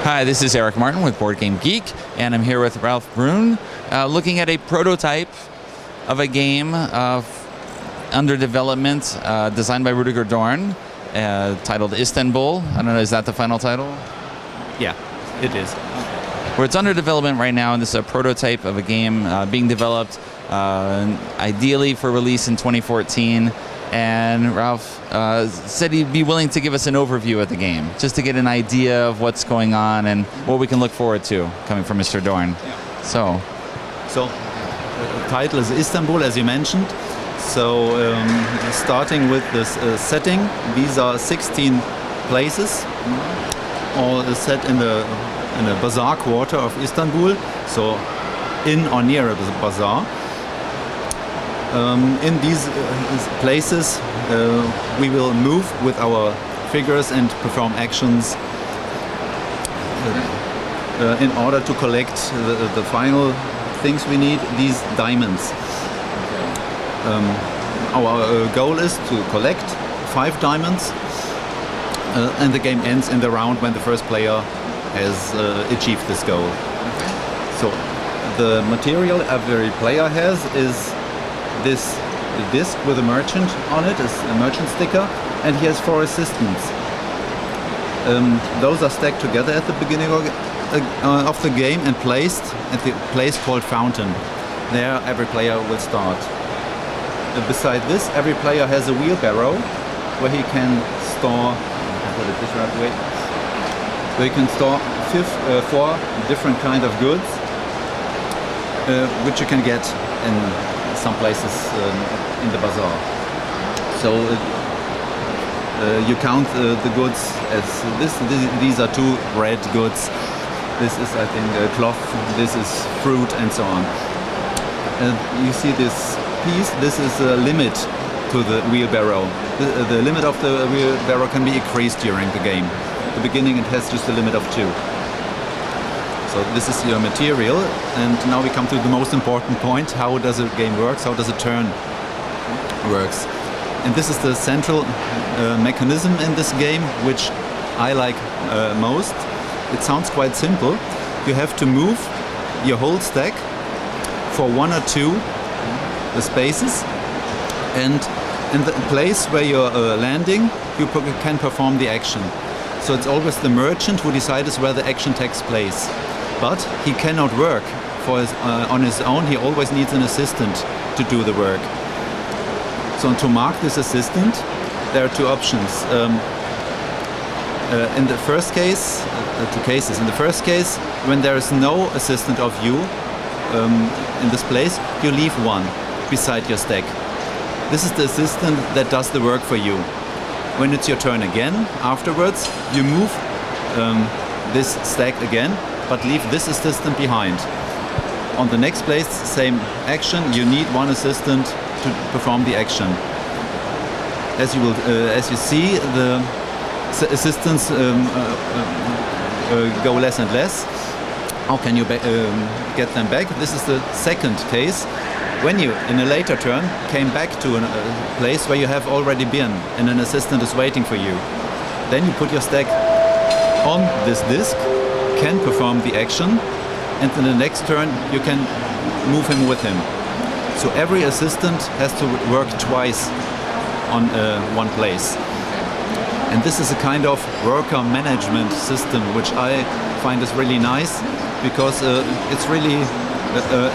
Hi, this is Eric Martin with Board Game Geek, and I'm here with Ralph Brun, looking at a prototype of a game under development, designed by Rudiger Dorn, titled Istanbul. I don't know, is that the final title? Yeah, it is. Where it's under development right now, and this is a prototype of a game being developed ideally for release in 2014. And Ralph said he'd be willing to give us an overview of the game, just to get an idea of what's going on and what we can look forward to coming from Mr. Dorn. Yeah. So the title is Istanbul, as you mentioned. So starting with this setting, these are 16 places, all set in a bazaar quarter of Istanbul, so in or near a bazaar. In these places, we will move with our figures and perform actions in order to collect the final things we need, these diamonds. Our goal is to collect 5 diamonds, and the game ends in the round when the first player has achieved this goal. So the material every player has is this disc with a merchant on it, is a merchant sticker, and he has 4 assistants. Those are stacked together at the beginning of the game and placed at the place called Fountain. There every player will start. Beside this, every player has a wheelbarrow where he can store, put it this right way, where he can store 4 different kind of goods, which you can get in some places in the bazaar. So you count the goods as these are 2 red goods. This is, I think, cloth. This is fruit, and so on. You see this piece. This is a limit to the wheelbarrow. The limit of the wheelbarrow can be increased during the game. At the beginning, it has just a limit of 2. So this is your material, and now we come to the most important point: how does a game work? How does a turn works? And this is the central mechanism in this game, which I like most. It sounds quite simple. You have to move your whole stack for 1 or 2 spaces, and in the place where you're landing, you can perform the action. So it's always the merchant who decides where the action takes place. But he cannot work on his own. He always needs an assistant to do the work. So to mark this assistant, there are 2 options. In the first case, 2 cases. In the first case, when there is no assistant of you in this place, you leave 1 beside your stack. This is the assistant that does the work for you. When it's your turn again, afterwards, you move this stack again, but leave this assistant behind. On the next place, same action, you need 1 assistant to perform the action. As you see, the assistants go less and less. How can you get them back? This is the second case. When you, in a later turn, came back to a place where you have already been, and an assistant is waiting for you. Then you put your stack on this disc, can perform the action, and in the next turn you can move him with him. So every assistant has to work twice on 1 place. And this is a kind of worker management system, which I find is really nice, because it's really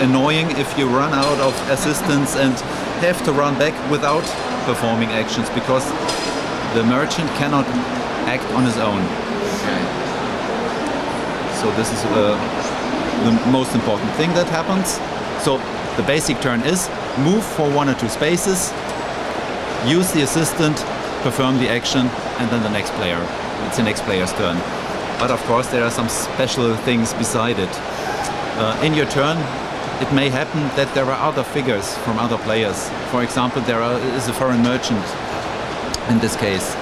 annoying if you run out of assistants and have to run back without performing actions, because the merchant cannot act on his own. So this is the most important thing that happens. So the basic turn is move for 1 or 2 spaces, use the assistant, perform the action, and then the next player. It's the next player's turn. But of course there are some special things beside it. In your turn, it may happen that there are other figures from other players. For example, is a foreign merchant in this case,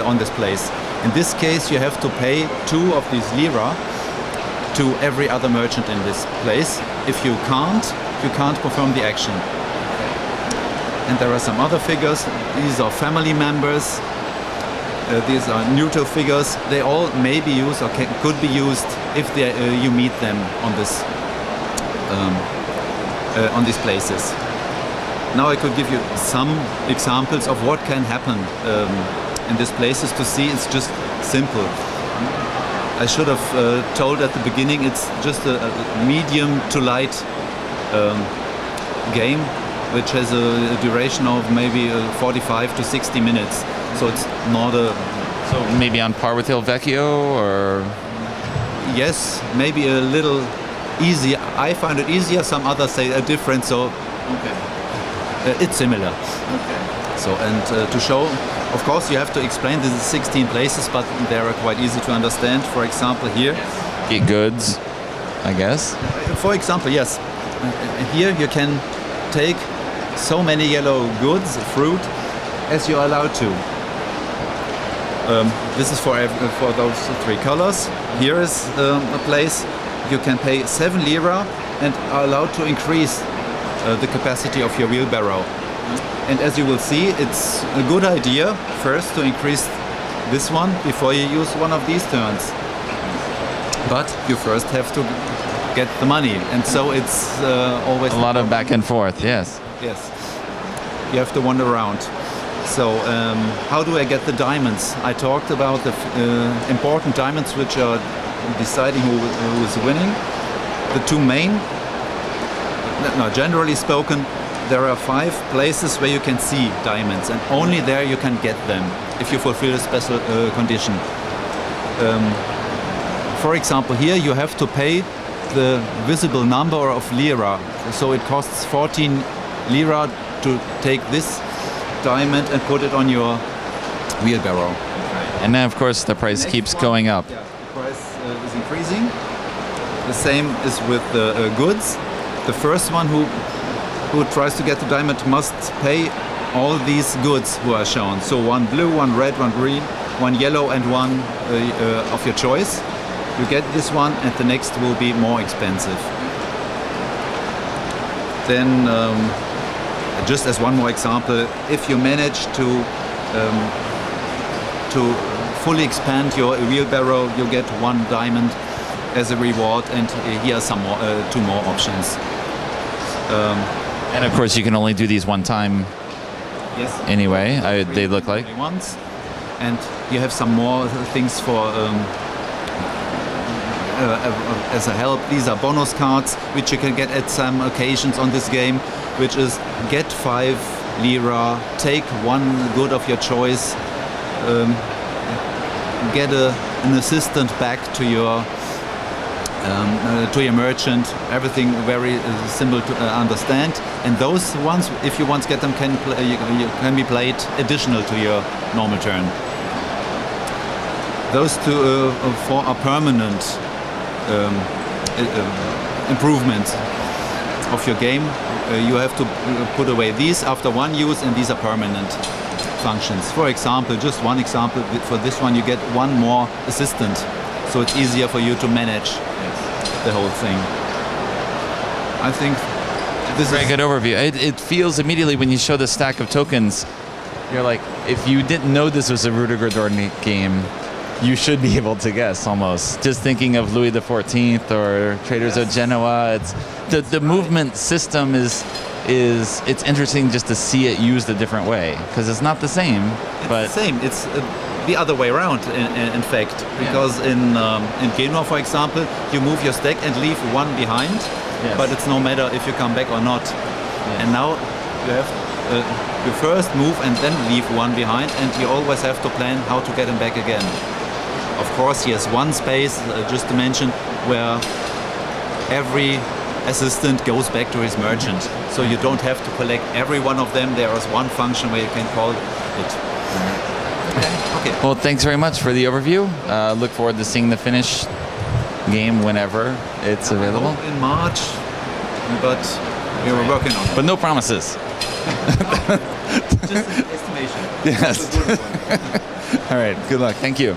on this place. In this case, you have to pay 2 of these lira to every other merchant in this place. If you can't perform the action. And there are some other figures. These are family members. these are neutral figures. They all may be used or could be used if you meet them on this on these places. Now I could give you some examples of what can happen in these places. To see, it's just simple. I should have told at the beginning, it's just a medium to light game, which has a duration of maybe 45 to 60 minutes. So it's not a... So maybe on par with Il Vecchio, or... Yes, maybe a little easier. I find it easier, some others say different, so it's similar. Okay. So, and to show, of course you have to explain this is 16 places, but they are quite easy to understand. For example, here... Get goods, I guess. For example, yes. Here you can take so many yellow goods, fruit, as you are allowed to. This is for those three colors. Here is a place you can pay 7 lira and are allowed to increase the capacity of your wheelbarrow. And as you will see, it's a good idea first to increase this one before you use one of these turns. But you first have to get the money, and so it's always a lot of back and forth. Yes. Yes. You have to wander around. So how do I get the diamonds? I talked about the important diamonds which are deciding who is winning. The two main, generally spoken, there are 5 places where you can see diamonds, and only there you can get them if you fulfill a special condition. For example, here you have to pay the visible number of lira. So it costs 14 lira to take this diamond and put it on your wheelbarrow. And then of course the price keeps going up. Yeah, the price is increasing. The same is with the goods. The first one who tries to get the diamond must pay all these goods who are shown. So one blue, one red, one green, one yellow, and one of your choice. You get this one, and the next will be more expensive. Then, just as one more example, if you manage to fully expand your wheelbarrow, you get 1 diamond as a reward, and here are some more, 2 more options. And of course you can only do these one time. Yes. Anyway, they look like. Once, and you have some more things for as a help. These are bonus cards which you can get at some occasions on this game, which is get 5 lira, take 1 good of your choice, get an assistant back to your merchant. Everything very simple to understand. And those ones, if you once get them, can be played additional to your normal turn. Those 2 4 are permanent improvements of your game. You have to put away these after 1 use, and these are permanent functions. For example, just one example, for this one you get 1 more assistant, so it's easier for you to manage the whole thing. I think this is a very good overview. It feels immediately when you show the stack of tokens, you're like, if you didn't know this was a Rudiger Dornier game, you should be able to guess almost. Just thinking of Louis XIV or Traders of Genoa, it's the movement system is it's interesting just to see it used a different way, because it's not the same. But it's the same. It's the other way around, in fact, because in Genoa, for example, you move your stack and leave 1 behind, but it's no matter if you come back or not. And now you have you first move and then leave 1 behind, and you always have to plan how to get him back again. Of course, he has 1 space, just to mention, where every assistant goes back to his merchant. So you don't have to collect every one of them. There is 1 function where you can call it. Okay. Well, thanks very much for the overview. Look forward to seeing the finished game whenever it's available. In March, but we were working on it. But no promises. Just an estimation. Yes. All right. Good luck. Thank you.